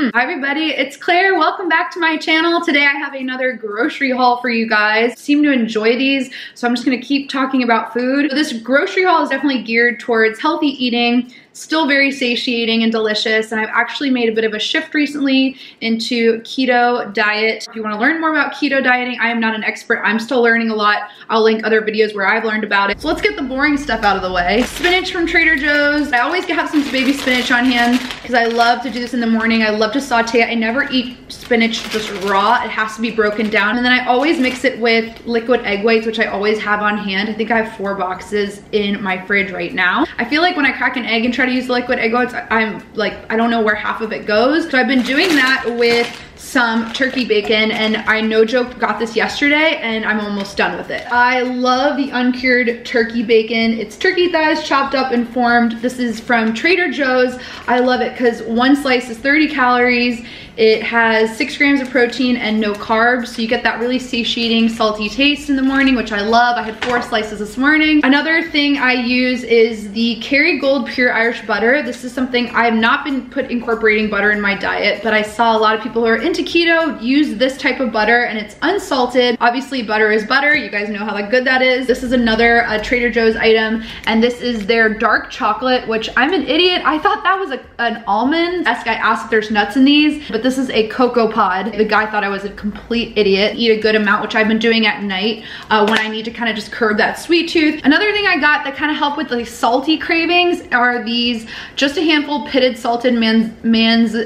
Hi everybody, it's Claire. Welcome back to my channel. Today I have another grocery haul for you guys. Seem to enjoy these, so I'm just gonna keep talking about food. This grocery haul is definitely geared towards healthy eating, still very satiating and delicious, and I've actually made a bit of a shift recently into keto diet. If you want to learn more about keto dieting, I am not an expert. I'm still learning a lot. I'll link other videos where I've learned about it. So let's get the boring stuff out of the way. Spinach from Trader Joe's. I always have some baby spinach on hand because I love to do this in the morning. I love to saute it. I never eat spinach just raw. It has to be broken down. And then I always mix it with liquid egg whites, which I always have on hand. I think I have 4 boxes in my fridge right now. I feel like when I crack an egg and try to use the liquid egg whites, I'm like, I don't know where half of it goes. So I've been doing that with some turkey bacon, and I no joke got this yesterday and I'm almost done with it. I love the uncured turkey bacon. It's turkey thighs chopped up and formed. This is from Trader Joe's. I love it because one slice is 30 calories. It has 6 grams of protein and no carbs, so you get that really satiating, salty taste in the morning, which I love. I had 4 slices this morning. Another thing I use is the Kerrygold Pure Irish Butter. This is something I have not been incorporating butter in my diet, but I saw a lot of people who are into keto use this type of butter, and it's unsalted. Obviously, butter is butter. You guys know how good that is. This is another Trader Joe's item, and this is their dark chocolate, which I'm an idiot. I thought that was an almond. This guy asked if there's nuts in these, but this is a cocoa pod. The guy thought I was a complete idiot. Eat a good amount, which I've been doing at night when I need to kind of just curb that sweet tooth. Another thing I got that kind of help with the salty cravings are these just a handful pitted salted manzanilla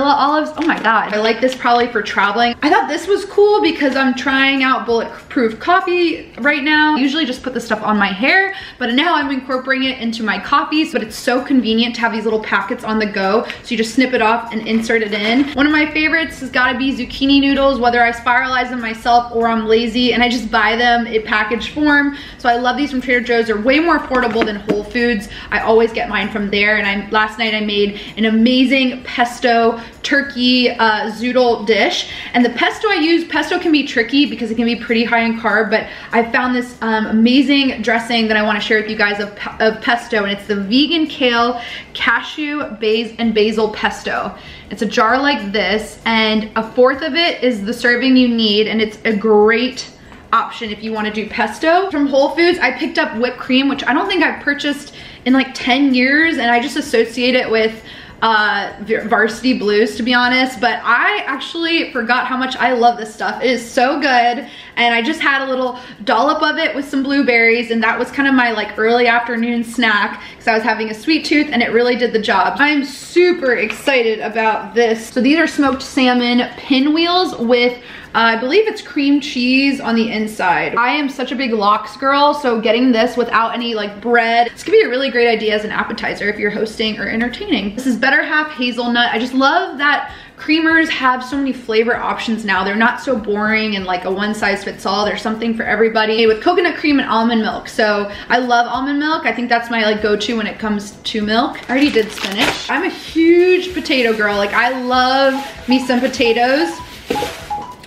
olives. Oh my god, I like this probably for traveling. I thought this was cool because I'm trying out bulletproof coffee right now. I usually just put this stuff on my hair, but now I'm incorporating it into my coffees. But it's so convenient to have these little packets on the go, so you just snip it off and insert it in. One of my favorites has got to be zucchini noodles, whether I spiralize them myself or I'm lazy and I just buy them in packaged form. So I love these from Trader Joe's. They're way more affordable than Whole Foods. I always get mine from there. And last night I made an amazing pesto turkey zoodle dish. And the pesto I use, pesto can be tricky because it can be pretty high in carb, but I found this amazing dressing that I want to share with you guys of pesto, and it's the vegan kale, cashew, and basil pesto. It's a jar like this, and 1/4 of it is the serving you need, and it's a great option if you want to do pesto. From Whole Foods, I picked up whipped cream, which I don't think I've purchased in like 10 years, and I just associate it with Varsity Blues, to be honest, but I actually forgot how much I love this stuff. It is so good, and I just had a little dollop of it with some blueberries, and that was kind of my like early afternoon snack because I was having a sweet tooth, and it really did the job. I'm super excited about this. So these are smoked salmon pinwheels with I believe it's cream cheese on the inside. I am such a big lox girl, so getting this without any like bread, this could be a really great idea as an appetizer if you're hosting or entertaining. This is Better Half hazelnut. I just love that creamers have so many flavor options now. They're not so boring and like a one size fits all. There's something for everybody with coconut cream and almond milk. So I love almond milk. I think that's my like go-to when it comes to milk. I already did spinach. I'm a huge potato girl. Like I love me some potatoes.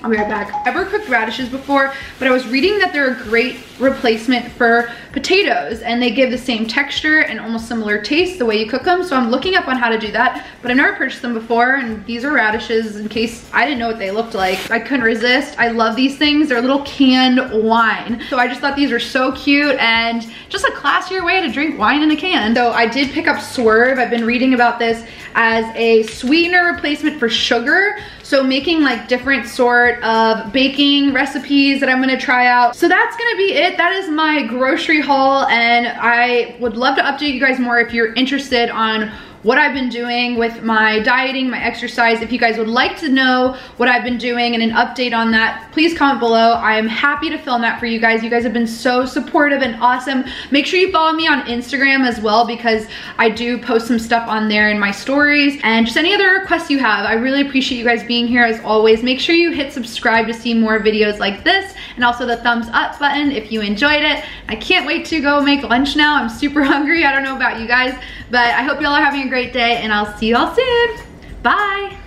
I'll be right back. I've never cooked radishes before, but I was reading that they're a great replacement for potatoes, and they give the same texture and almost similar taste the way you cook them. So I'm looking up on how to do that, but I've never purchased them before, and these are radishes in case I didn't know what they looked like. I couldn't resist. I love these things. They're a little canned wine. So I just thought these were so cute and just a classier way to drink wine in a can. So I did pick up Swerve. I've been reading about this as a sweetener replacement for sugar. So making like different sort of baking recipes that I'm gonna try out. So that's gonna be it. That is my grocery haul, and I would love to update you guys more if you're interested on what I've been doing with my dieting, my exercise. If you guys would like to know what I've been doing and an update on that, please comment below. I am happy to film that for you guys. You guys have been so supportive and awesome. Make sure you follow me on Instagram as well, because I do post some stuff on there in my stories, and just any other requests you have. I really appreciate you guys being here as always. Make sure you hit subscribe to see more videos like this, and also the thumbs up button if you enjoyed it. I can't wait to go make lunch now. I'm super hungry. I don't know about you guys, but I hope y'all are having a great day, and I'll see y'all soon. Bye.